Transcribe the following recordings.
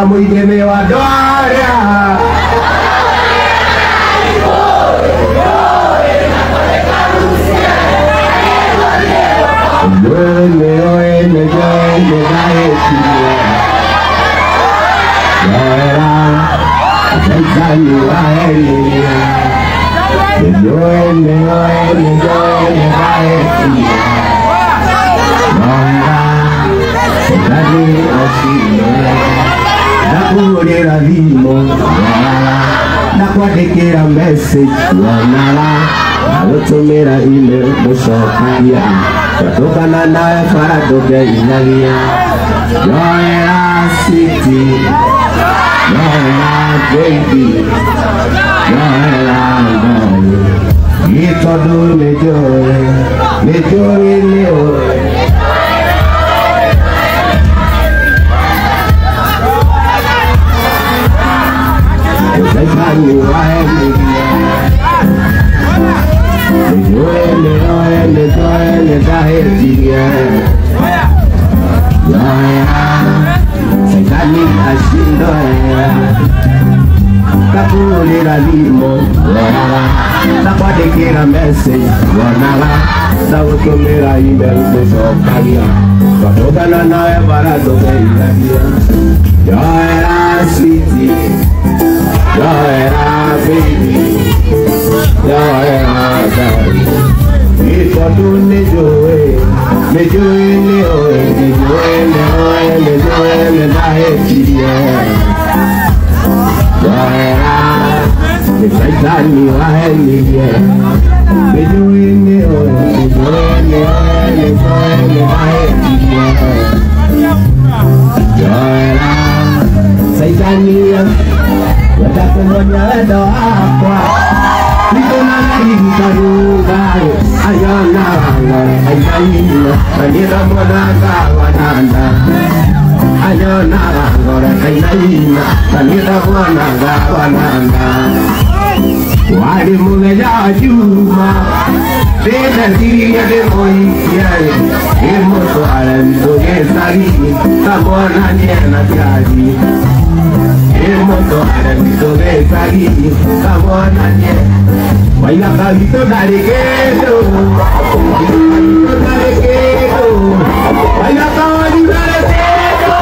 mwingine wa doria nakwandikira message wanara nagutumira email mucokagia twatũngana nawe bara ndũngeithagia yoera city yoera baby yoera ngari nĩ tondũ nĩ njũĩ nĩ ũĩ nakwandikira message wanara nagutumira email mucokagia twatũngana nawe bara ndũngeithagia yoera city yoera baby yoera ngari nĩ tondũ nĩ njũĩ nĩ ndahĩtirie yoera nĩ caitani wahenirie nĩ njũĩ nĩ ndahĩtirie yoera caitania wenda kũmonya wendo wakwa nĩtũna naririkanaga ayona ngore ainaina na nĩndamũnaga wananda ayona ngore ainaina na nĩndamũnaga wananda warĩ mũthenya wa juma ndĩneciria ndĩmũhikie ndĩmũtware tũgĩcagi kamwonanie na kĩrathi ndĩmũtware tũgĩcagi kamwonanie wainaka witũ ndarĩ kĩndũ wainaka wanyu ndarĩ kĩndũ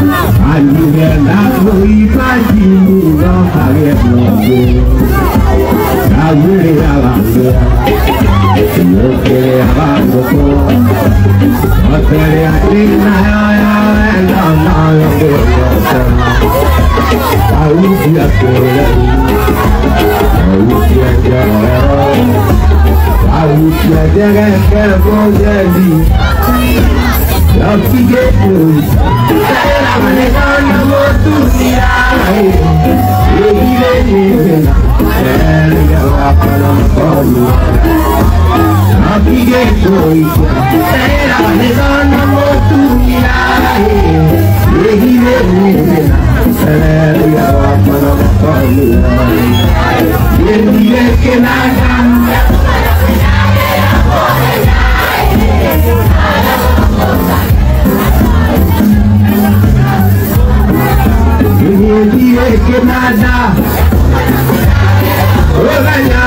Alienda kuipaji muno kagenogo Kawiri alange Yokere abangoko Otere atina ya enda na yokere Awuti akore Awuti akore Awuti akore Kebojeli Yokige Era manegana motunia Egile nivena Erga wakana mkono Yokige Era manegana motunia Egile nivena Erga wakana mkono Yendile kenaga Yendile kenaga Oganya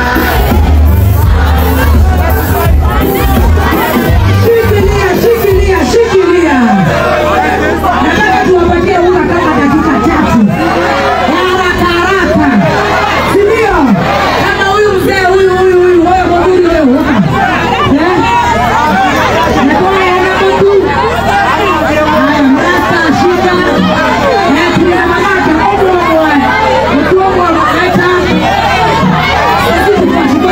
Shikilia Nataka tuwapatie unga kama dakika 3 haraka sindio kama huyu mzee huyu wewe mwaduri wewe Nakoa ya nabutu Mrasa shika Pia mamake Mtuomo wa maeta Sisi kwa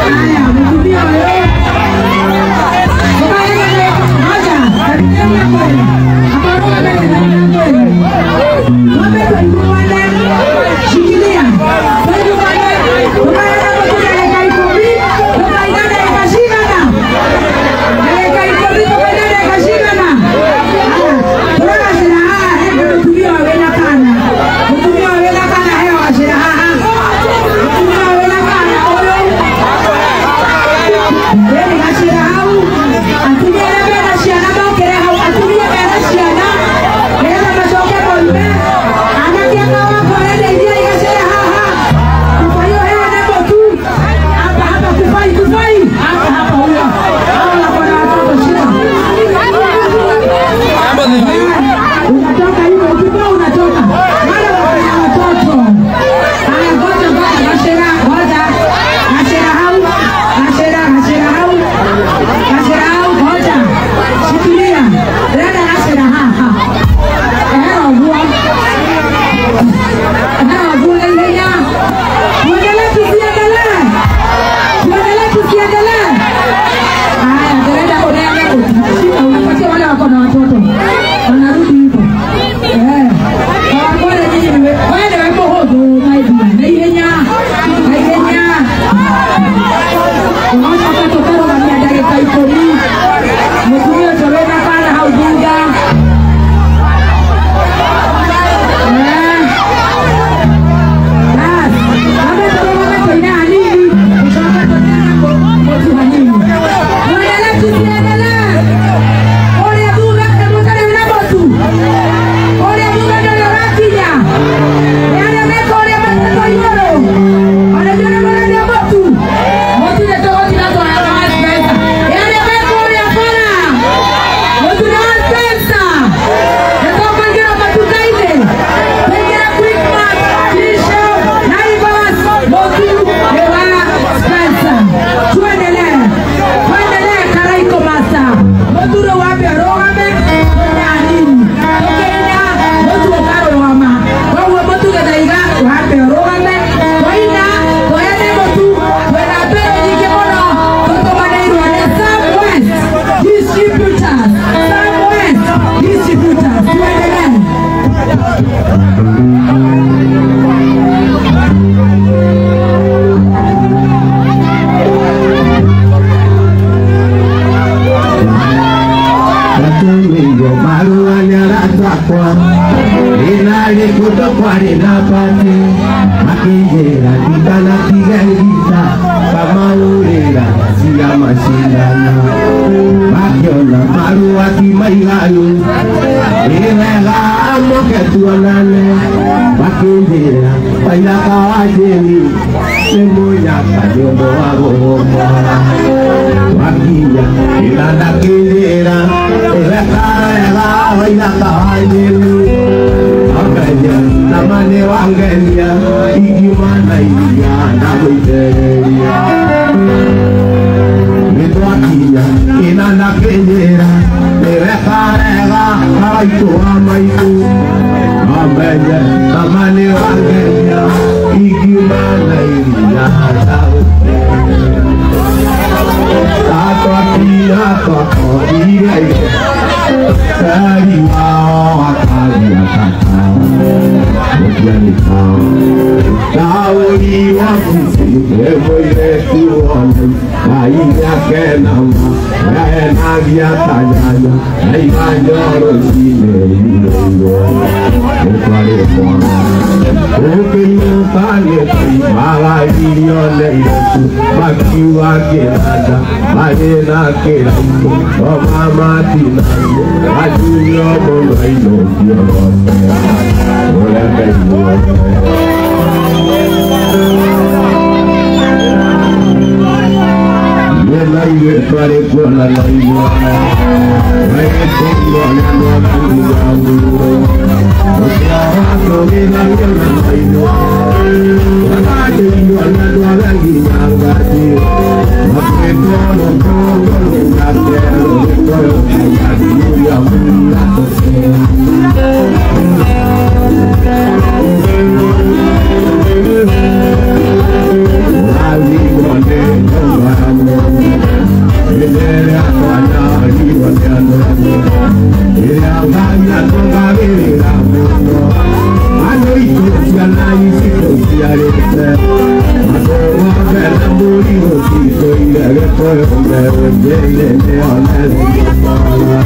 Haya, mtumia wewe Baila kawajeni, semuanya kajondo agoma. Wakinya, ilanda kinjera, ilekara baila kawajeni. Akanya, namane wangenya, igimana iya nabuiteria. Wakinya, ilanda kinjera, ilekara baito amaitu. Amenya, namane wangenya, igimana iya nabuiteria. Tato iya Sari wa akali akata Mujani kau Tauri wa kusi Evo yetu wale Kainya kenama Kena dia tanyanya Kainya joro sile Ileyo Ekale mwana Oke yukane Mala iliyo leiretu Makiwa kenada Maena kenambo Omama tinambo Ajuyo mwana ino Yorote Ola kaimuote Yela iwe pare kola la iwa Wae kongo yano kuya uro Okia wako gina yona la iwa Wakade iwa yano alangi nyangati Wakwe kono kongo Ngakero Koyo kaya Yuya mula Tose Wali wale Nyongamo Ele akwana Iwale anono Ele akanya Tonga vele Ramono Ano ito Yana isito Siarete Ano wakela Muri Hosito Ilege Koyo Mero Jele Neonele Yopala